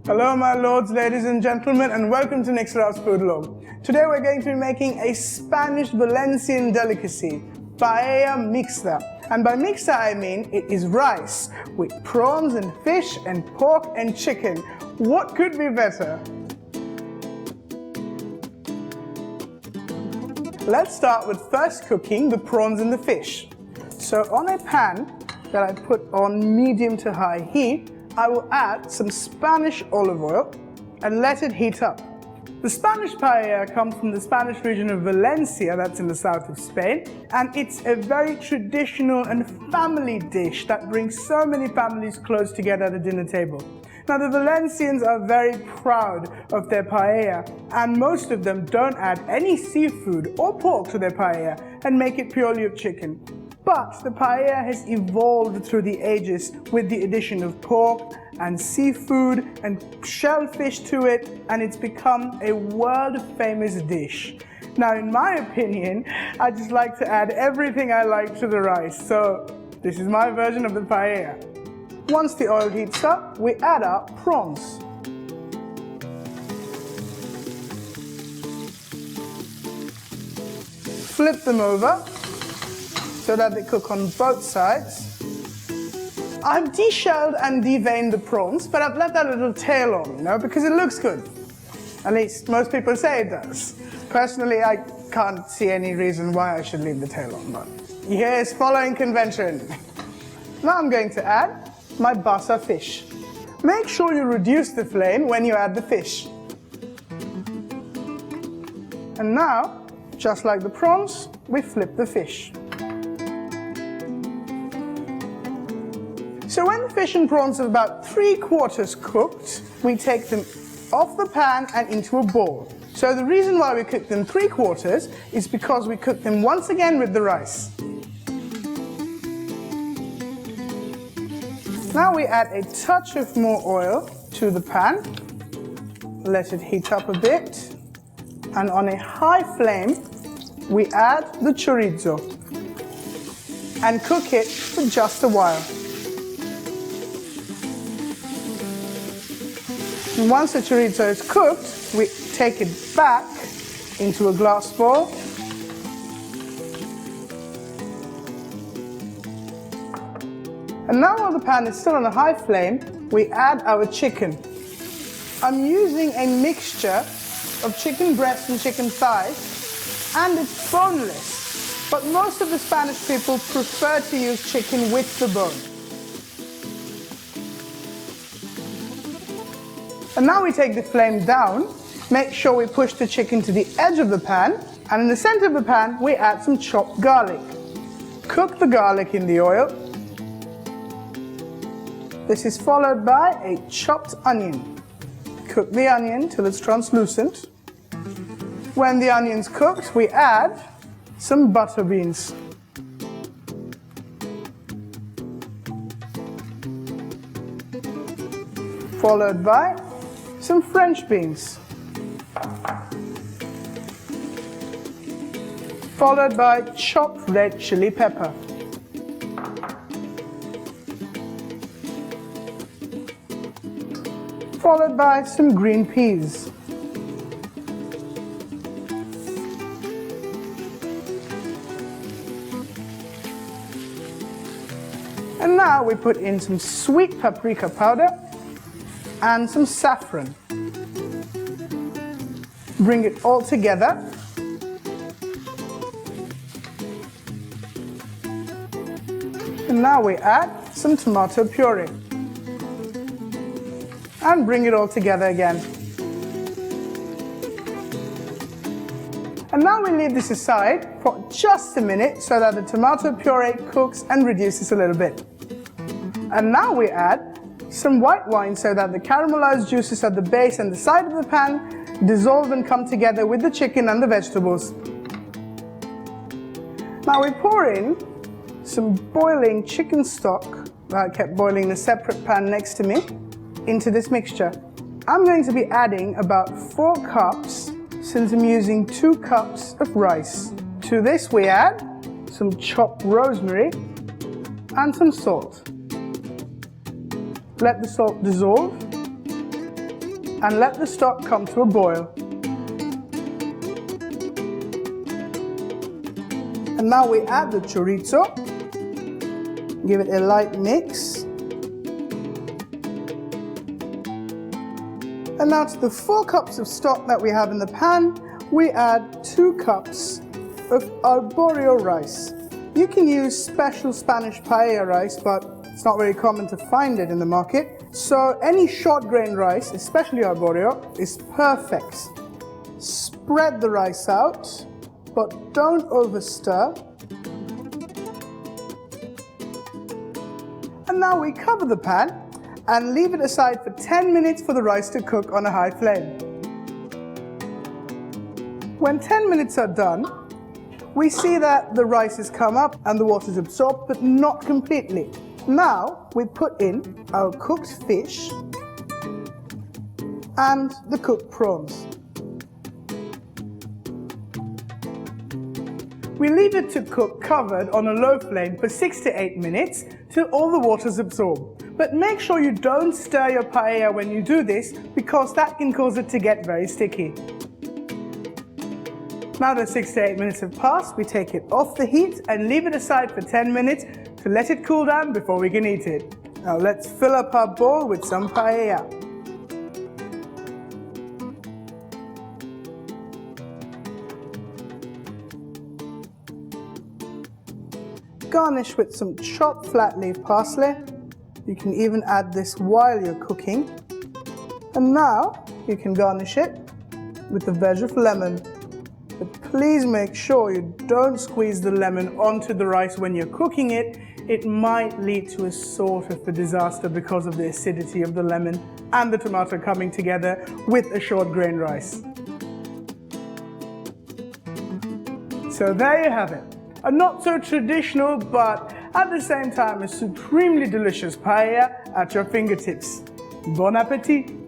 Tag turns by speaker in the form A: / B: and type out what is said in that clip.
A: Hello my lords, ladies and gentlemen, and welcome to Nick Saraf's Foodlog. Today we're going to be making a Spanish Valencian delicacy, Paella Mixta. And by mixta I mean it is rice with prawns and fish and pork and chicken. What could be better? Let's start with first cooking the prawns and the fish. So on a pan that I put on medium to high heat, I will add some Spanish olive oil and let it heat up. The Spanish paella comes from the Spanish region of Valencia, that's in the south of Spain, and it's a very traditional and family dish that brings so many families close together at the dinner table. Now the Valencians are very proud of their paella, and most of them don't add any seafood or pork to their paella and make it purely of chicken. But the paella has evolved through the ages with the addition of pork and seafood and shellfish to it, and it's become a world-famous dish. Now, in my opinion, I just like to add everything I like to the rice, so this is my version of the paella. Once the oil heats up, we add our prawns. Flip them over so that they cook on both sides. I've deshelled and deveined the prawns, but I've left that little tail on, because it looks good. At least most people say it does. Personally, I can't see any reason why I should leave the tail on, but yes, following convention. Now I'm going to add my Basa Fish. Make sure you reduce the flame when you add the fish. And now, just like the prawns, we flip the fish. So when the fish and prawns are about 3/4 cooked, we take them off the pan and into a bowl. So the reason why we cook them 3/4 is because we cook them once again with the rice. Now we add a touch of more oil to the pan, let it heat up a bit, and on a high flame, we add the chorizo and cook it for just a while. And once the chorizo is cooked, we take it back into a glass bowl. And now while the pan is still on a high flame, we add our chicken. I'm using a mixture of chicken breast and chicken thighs, and it's boneless. But most of the Spanish people prefer to use chicken with the bone. And now we take the flame down, make sure we push the chicken to the edge of the pan, and in the center of the pan, we add some chopped garlic. Cook the garlic in the oil. This is followed by a chopped onion. Cook the onion till it's translucent. When the onion's cooked, we add some butter beans. Followed by some French beans. Followed by chopped red chili pepper. Followed by some green peas. And now we put in some sweet paprika powder and some saffron. Bring it all together. And now we add some tomato puree. And bring it all together again. And now we leave this aside for just a minute so that the tomato puree cooks and reduces a little bit. And now we add some white wine so that the caramelized juices at the base and the side of the pan dissolve and come together with the chicken and the vegetables. Now we pour in some boiling chicken stock that I kept boiling in a separate pan next to me into this mixture. I'm going to be adding about 4 cups since I'm using 2 cups of rice. To this we add some chopped rosemary and some salt. Let the salt dissolve and let the stock come to a boil. And now we add the chorizo, give it a light mix. And now to the 4 cups of stock that we have in the pan, we add 2 cups of arborio rice. You can use special Spanish paella rice, but it's not very common to find it in the market. So any short grain rice, especially arborio, is perfect. Spread the rice out, but don't overstir. And now we cover the pan and leave it aside for 10 minutes for the rice to cook on a high flame. When 10 minutes are done, we see that the rice has come up and the water is absorbed, but not completely. Now we put in our cooked fish and the cooked prawns. We leave it to cook covered on a low flame for 6 to 8 minutes till all the water's absorbed. But make sure you don't stir your paella when you do this, because that can cause it to get very sticky. Now that 6 to 8 minutes have passed, we take it off the heat and leave it aside for 10 minutes to let it cool down before we can eat it. Now let's fill up our bowl with some paella. Garnish with some chopped flat leaf parsley. You can even add this while you're cooking. And now you can garnish it with a wedge of lemon. But please make sure you don't squeeze the lemon onto the rice when you're cooking it. It might lead to a sort of a disaster because of the acidity of the lemon and the tomato coming together with a short grain rice. So there you have it. A not so traditional, but at the same time a supremely delicious paella at your fingertips. Bon appétit!